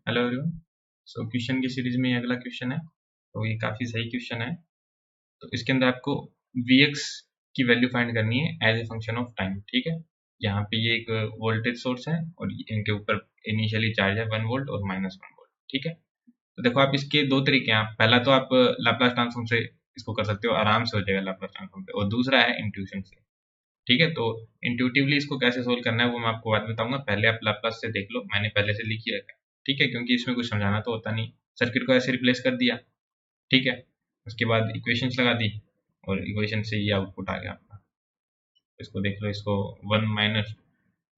Hello everyone. So question की series में ये अगला क्वेश्चन है। तो ये काफ़ी सही क्वेश्चन है। तो इसके अंदर आपको Vx की वैल्यू फाइंड करनी है as a function of time. ठीक है, यहाँ पे ये एक वोल्टेज सोर्स है और इनके ऊपर इनिशियली चार्ज है 1 वोल्ट और -1 वोल्ट। ठीक है, तो देखो आप इसके दो तरीके हैं। आप पहला तो आप लाप्लास ट्रांसफॉर्म से इसको कर सकते हो, आराम से हो जाएगा लाप्लास ट्रांसफॉर्म से, और दूसरा है इंट्यूशन से। ठीक है, तो इंट्यूटिवली इसको कैसे सोल्व करना है वो मैं आपको बाद में बताऊंगा। पहले आप लाप्लास से देख लो, मैंने पहले से लिख ही रखा है। ठीक है, क्योंकि इसमें कुछ समझाना तो होता नहीं, सर्किट को ऐसे रिप्लेस कर दिया। ठीक है, उसके बाद इक्वेशंस लगा दी और इक्वेशन से ये आउटपुट आ गया आपका। इसको देख लो, इसको 1 माइनस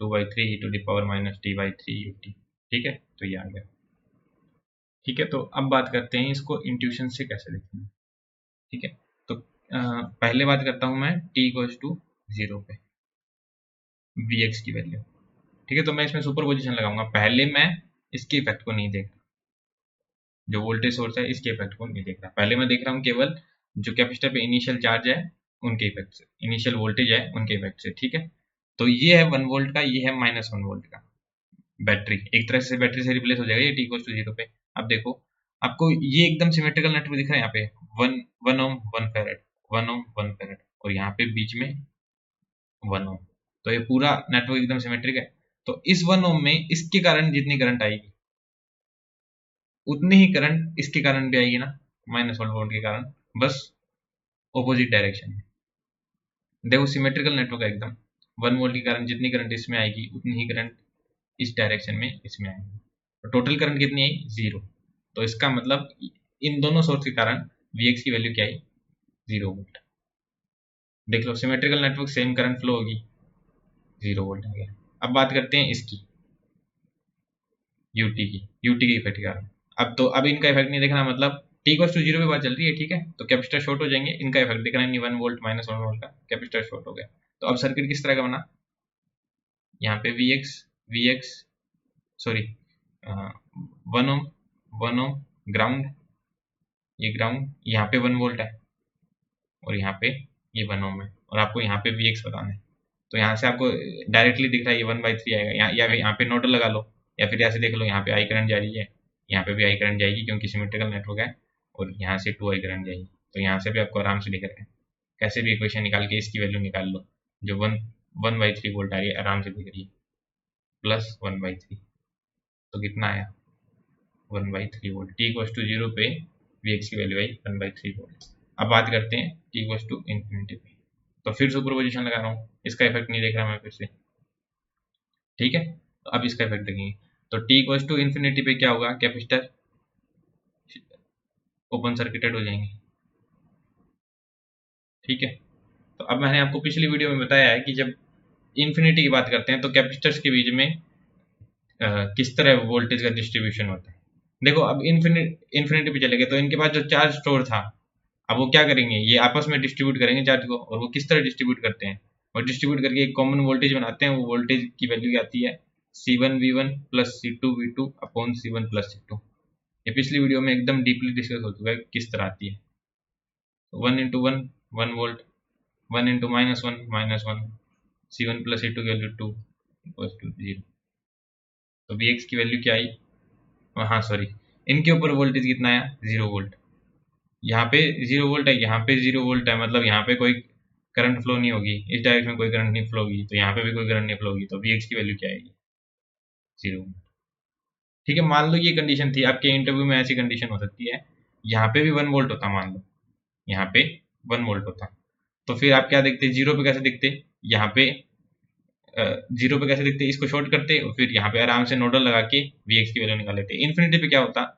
2/3 e⁻t/3ut। ठीक है, तो ये आ गया। ठीक है, तो अब बात करते हैं इसको इंट्यूशन से कैसे लिखेंगे। ठीक है, तो पहले बात करता हूँ मैं t=0 पे Vx की वैल्यू। ठीक है, तो मैं इसमें सुपर पोजिशन लगाऊंगा। पहले मैं इसके इफेक्ट को नहीं देख रहा, जो वोल्टेज सोर्स है इसके इफेक्ट को नहीं देख रहा। पहले मैं देख रहा हूँ केवल जो कैपेसिटर पे इनिशियल चार्ज है उनके इफेक्ट से, इनिशियल वोल्टेज है उनके इफेक्ट से। ठीक है, तो ये है 1 वोल्ट का, ये है -1 वोल्ट का। बैटरी एक तरह से बैटरी से रिप्लेस हो जाएगा ये t=0 पे। अब देखो, आपको ये एकदम सिमेट्रिकल नेटवर्क दिख रहा है। यहाँ पे 1 ओम 1 फैरेड, 1 ओम 1 फैरेड, और यहाँ पे बीच में 1 ओम। तो ये पूरा नेटवर्क एकदम सिमेट्रिक है। तो इस 1 ओम में इसके कारण जितनी करंट आएगी उतनी ही करंट इसके कारण भी आएगी ना, -1 वोल्ट के कारण, बस ऑपोजिट डायरेक्शन में। देखो सिमेट्रिकल नेटवर्क है एकदम। 1 वोल्ट के कारण जितनी करंट इसमें आएगी उतनी ही करंट इस डायरेक्शन में इसमें आएगी। तो टोटल करंट कितनी आई? 0। तो इसका मतलब इन दोनों सोर्स के कारण Vx की वैल्यू क्या आई? 0 वोल्ट। देख लो symmetrical network, same current flow होगी, 0 वोल्ट आ गया। अब बात करते हैं इसकी यूटी के इफेक्ट के कारण। अब इनका इफेक्ट नहीं देखना, मतलब t=0 पे बात चल रही है। ठीक है, तो कैपेसिटर शॉर्ट हो जाएंगे, इनका इफेक्ट देखना नहीं। 1 वोल्ट -1 वोल्ट का कैपेसिटर शॉर्ट हो गया। तो अब सर्किट किस तरह का बना? यहाँ पे Vx सॉरी 1 ओम 1 ओम ग्राउंड, ये ग्राउंड, यहाँ पे 1 वोल्ट है और यहाँ पे ये 1 ओम है, और आपको यहाँ पे Vx बताना है। तो यहाँ से आपको डायरेक्टली दिख रहा है ये 1/3 आएगा। यहाँ पे नोडल लगा लो, या फिर ऐसे देख लो, यहाँ पे आई करंट जा रही है, यहाँ पे भी आई करंट जाएगी क्योंकि सिमेट्रिकल नेटवर्क है, और यहाँ से 2 आई करंट जाएगी। तो यहाँ से भी आपको आराम से दिख रहा है। कैसे भी इक्वेशन निकाल के इसकी वैल्यू निकाल लो, जो 1/3 वोल्ट आ रही है आराम से दिख रही है, +1/3। तो कितना आया? 1/3 वोल्ट। t=0 पे Vx की वैल्यू आई 1/3 वोल्ट। अब बात करते हैं t=∞ पे। तो फिर सुपरपोजिशन लगा रहा हूँ, इसका इफेक्ट नहीं देख रहा मैं फिर से। ठीक है, तो अब इसका इफेक्ट देखेंगे। तो t=∞ पे क्या होगा? कैपेसिटर ओपन सर्किटेड हो जाएंगे। ठीक है, तो अब मैंने आपको पिछली वीडियो में बताया है कि जब इन्फिनिटी की बात करते हैं तो कैपेसिटर्स के बीच में किस तरह वोल्टेज का डिस्ट्रीब्यूशन होता है। देखो अब इन्फिनिटी पे चले गए तो इनके पास जो चार्ज स्टोर था, अब वो क्या करेंगे? ये आपस में डिस्ट्रीब्यूट करेंगे चार्ज को। और वो किस तरह डिस्ट्रीब्यूट करते हैं? और डिस्ट्रीब्यूट करके एक कॉमन वोल्टेज बनाते हैं। वो वोल्टेज की वैल्यू आती है C1V1 + C2V2 upon C1 + C2। ये पिछली वीडियो में एकदम डीपली डिस्कस हो चुका है किस तरह आती है। 1 × 1 1 वोल्ट, 1 × -1 C1 + C2 की वैल्यू 2 = 0। तो Vx की वैल्यू क्या आई? हाँ सॉरी, इनके ऊपर वोल्टेज कितना आया? 0 वोल्ट। यहाँ पे 0 वोल्ट है, यहाँ पे 0 वोल्ट है, मतलब यहाँ पे कोई करंट फ्लो नहीं होगी, इस डायरेक्शन में कोई करंट नहीं फ्लो होगी, तो यहाँ पे भी कोई करंट नहीं फ्लो होगी। तो Vx की वैल्यू क्या आएगी? 0। ठीक है, मान लो ये कंडीशन थी, आपके इंटरव्यू में ऐसी कंडीशन हो सकती है, यहाँ पे भी 1 वोल्ट होता, मान लो यहाँ पे 1 वोल्ट होता, तो फिर आप क्या देखते? 0 पे कैसे दिखते? यहाँ पे 0 पे कैसे दिखते? इसको शॉर्ट करते और फिर यहाँ पे आराम से नोडल लगा के Vx की वैल्यू निकाल लेते। इन्फिनिटी पे क्या होता?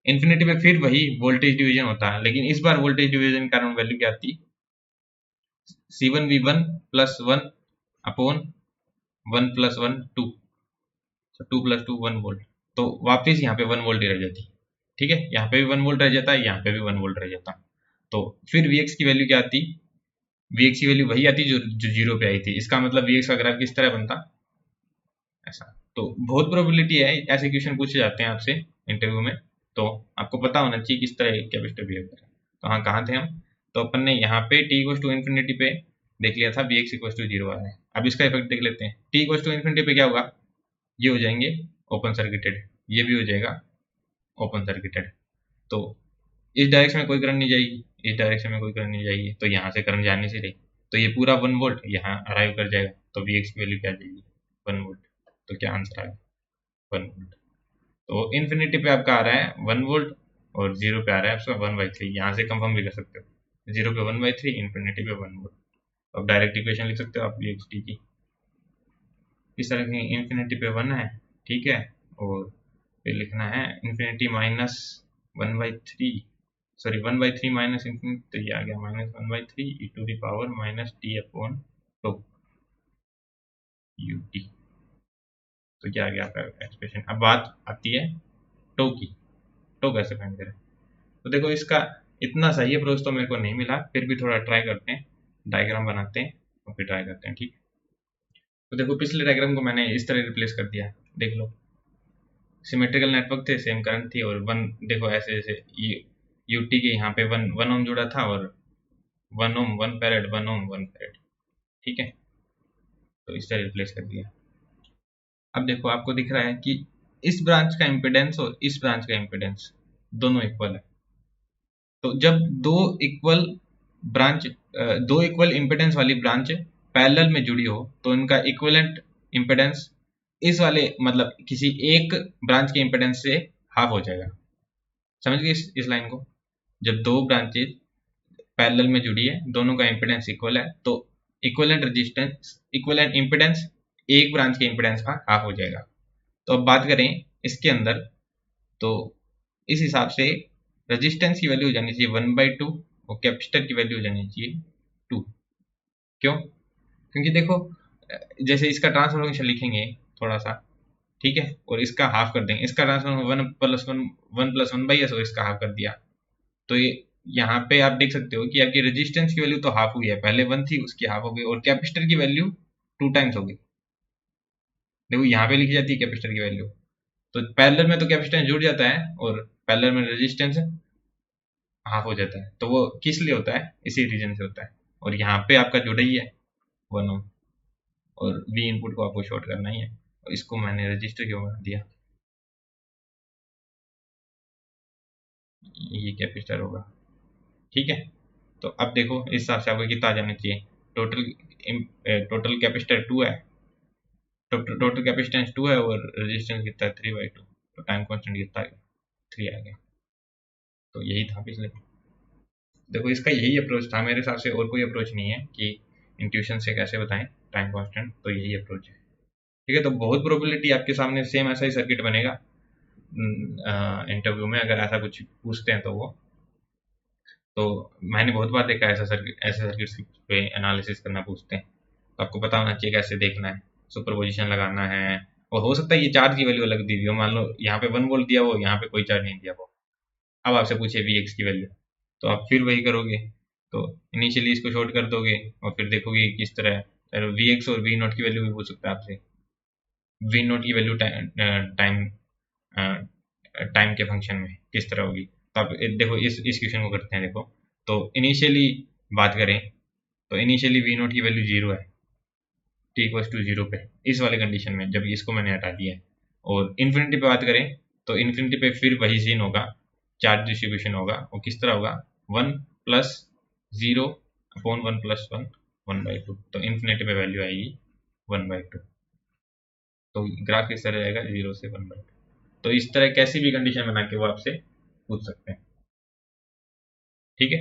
इन्फिनिटी पे फिर वही वोल्टेज डिवीजन होता है, लेकिन इस बार वोल्टेज डिवीजन के कारण वैल्यू क्या आती? C1V1 + 1 upon 1 + 1 2, 2 + 2 1 volt. तो वापस यहाँ पे 1 वोल्ट ही रह जाती। ठीक है, यहाँ पे भी 1 वोल्ट रह जाता है, यहाँ पे भी 1 वोल्ट रह जाता। तो फिर Vx की वैल्यू क्या आती? Vx की वैल्यू वही आती जो 0 पे आई थी। इसका मतलब Vx का ग्राफ किस तरह बनता? ऐसा। तो बहुत प्रोबेबिलिटी है ऐसे क्वेश्चन पूछे जाते हैं आपसे इंटरव्यू में, तो आपको पता होना चाहिए किस तरह कैपेसिटर बिहेव करे। तो हाँ, कहाँ थे हम? तो अपन ने यहाँ पे t=∞ पे देख लिया था Vx = 0 आ रहा है। अब इसका इफेक्ट देख लेते हैं। t=∞ पे क्या होगा? ये हो जाएंगे ओपन सर्किटेड, ये भी हो जाएगा ओपन सर्किटेड। तो इस डायरेक्शन में कोई करंट नहीं जाएगी, इस डायरेक्शन में कोई करंट नहीं जाएगी, तो यहाँ से करंट जाने से रही, तो ये पूरा 1 वोल्ट यहाँ अराइव कर जाएगा। तो Vx की वैल्यू क्या आ जाएगी? 1 वोल्ट। तो क्या आंसर आएगा? 1 वोल्ट। तो इन्फिनिटी पे आपका आ रहा है 1 वोल्ट और 0 पे आ रहा है आपका 1/3। यहाँ से कंफर्म भी कर सकते हो, 0 पे 1/3, इन्फिनिटी पे 1 वोल्ट। अब डायरेक्ट इक्वेशन लिख सकते हो आप Vx की इस तरह की, इन्फिनिटी पे 1 है, ठीक है, और फिर लिखना है infinity minus 1/3, sorry 1/3 minus infinity, तो ये आ गया -1/3 e to the power minus t upon two ut। तो क्या आ गया आपका एक्सप्रेशन। अब बात आती है टो की, टो कैसे फाइंड करें। तो देखो इसका इतना सही अप्रोच तो मेरे को नहीं मिला, फिर भी थोड़ा ट्राई करते हैं, डायग्राम बनाते हैं और फिर ट्राई करते हैं, ठीक। तो देखो पिछले डायग्राम को मैंने इस तरह रिप्लेस कर दिया, देख लो, सिमेट्रिकल नेटवर्क थे, सेम करंट थी, और वन देखो ऐसे ऐसे यूटी के यहाँ पे 1 ओम जुड़ा था, और 1 ओम 1 फैरेड, 1 ओम 1 फैरेड, ठीक है। तो इस तरह रिप्लेस कर दिया। अब देखो आपको दिख रहा है कि इस ब्रांच का इम्पिडेंस और इस ब्रांच का इम्पिडेंस दोनों इक्वल है। तो जब दो इक्वल इम्पिडेंस वाली ब्रांच पैरेलल में जुड़ी हो, तो इनका इक्विवेलेंट इम्पिडेंस इस वाले मतलब किसी एक ब्रांच के इम्पिडेंस से हाफ हो जाएगा। समझ गए इस लाइन को। जब दो ब्रांचेज पैरेलल में जुड़ी है, दोनों का इम्पिडेंस इक्वल है, तो इक्विवेलेंट इम्पिडेंस एक ब्रांच के इम्पिडेंस का हाफ हो जाएगा। तो अब बात करें इसके अंदर, तो इस हिसाब से रेजिस्टेंस की वैल्यू हो जानी चाहिए 1/2 और कैपेसिटर की वैल्यू हो जानी चाहिए 2। क्यों? क्योंकि देखो जैसे इसका ट्रांसफॉर्मेशन लिखेंगे थोड़ा सा, ठीक है, और इसका हाफ कर देंगे, इसका ट्रांसफॉर्मेशन 1+1/s और इसका हाफ कर दिया, तो ये यहाँ पे आप देख सकते हो कि आपकी रेजिस्टेंस की वैल्यू तो हाफ हुई है, पहले 1 थी उसकी हाफ हो गई, और कैपेसिटर की वैल्यू 2 टाइम्स हो गई। देखो यहाँ पे लिखी जाती है कैपेसिटर की वैल्यू, तो पैरेलल में तो कैपेसिटेंस जुड़ जाता है और पैरेलल में रेजिस्टेंस हाफ हो जाता है, तो वो किस लिए होता है? इसी रीजन से होता है। और यहाँ पे आपका जुड़ा ही है 1 ओम, और वी इनपुट को आपको शॉर्ट करना ही है, और इसको मैंने रजिस्टर क्यों बना दिया, ये कैपेसिटर होगा, ठीक है। तो अब देखो इस हिसाब से आपको कितना आ जाना चाहिए, टोटल कैपेसिटर 2 है, टोटल कैपेसिटेंस 2 है, और रेजिस्टेंस कितना है 3/2, तो टाइम कांस्टेंट कितना आ गया 3 आ गया। तो यही था पिछले, देखो इसका यही अप्रोच था मेरे हिसाब से, और कोई अप्रोच नहीं है कि इंट्यूशन से कैसे बताएं टाइम कांस्टेंट, तो यही अप्रोच है, ठीक है। तो बहुत प्रोबेबिलिटी आपके सामने सेम ऐसा ही सर्किट बनेगा इंटरव्यू में, अगर ऐसा कुछ पूछते हैं तो वो, तो मैंने बहुत बार देखा है ऐसे सर्किट पे एनालिसिस करना पूछते हैं, तो आपको पता होना चाहिए कैसे देखना है, सुपरपोजिशन लगाना है, और हो सकता है ये चार्ज की वैल्यू अलग दी हुई हो, मान लो यहाँ पे 1 वोल्ट दिया हो, यहाँ पे कोई चार्ज नहीं दिया हो, अब आपसे पूछे Vx की वैल्यू, तो आप फिर वही करोगे, तो इनिशियली इसको शॉर्ट कर दोगे और फिर देखोगे किस तरह है। Vx और V नोट की वैल्यू भी पूछ सकता है आपसे, V नोट की वैल्यू टाइम टाइम के फंक्शन में किस तरह होगी, तो आप देखो इस क्वेश्चन को करते हैं। देखो तो इनिशियली बात करें, तो इनिशियली V नोट की वैल्यू 0 है, t=0 पे, इस वाले कंडीशन में जब इसको मैंने हटा दिया है, और इन्फिनिटी पे बात करें तो इन्फिनिटी पे फिर वही सीन होगा, चार्ज डिस्ट्रीब्यूशन होगा, वो किस तरह होगा 1+0/1+1 1/2, तो इन्फिनिटी पे वैल्यू आएगी 1/2, तो ग्राफ किस तरह रहेगा 0 से 1/2। तो इस तरह कैसी भी कंडीशन बना के वो आपसे पूछ सकते हैं, ठीक है।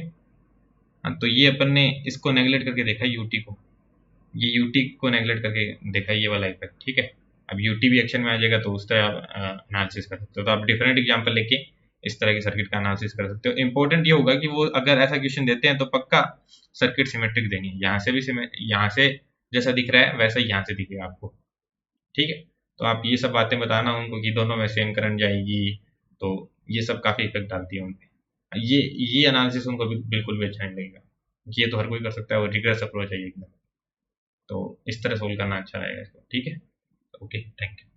हाँ, तो ये अपन ने इसको नेगलेक्ट करके देखा यूटी को, ये यूटी को नेगलेक्ट करके देखा ये वाला इफेक्ट, ठीक है। अब यूटी भी एक्शन में आ जाएगा तो उस तरह आप एनालिसिस कर सकते हो, तो आप डिफरेंट एग्जांपल लेके इस तरह की सर्किट का एनालिसिस कर सकते हो। इंपॉर्टेंट ये होगा कि वो अगर ऐसा क्वेश्चन देते हैं तो पक्का सर्किट सिमेट्रिक देनी है, यहाँ से भी यहाँ से जैसा दिख रहा है वैसा ही यहाँ से दिखेगा आपको, ठीक है। तो आप ये सब बातें बताना उनको कि दोनों में सेम करंट जाएगी, तो ये सब काफी इफेक्ट डालती है उनपे, ये एनालिसिस उनको बिल्कुल भी अच्छा नहीं लगेगा, ये तो हर कोई कर सकता है, और रिग्रेस अप्रोच है एकदम, तो इस तरह सोल्व करना अच्छा रहेगा इसको, ठीक है। Okay, thank you.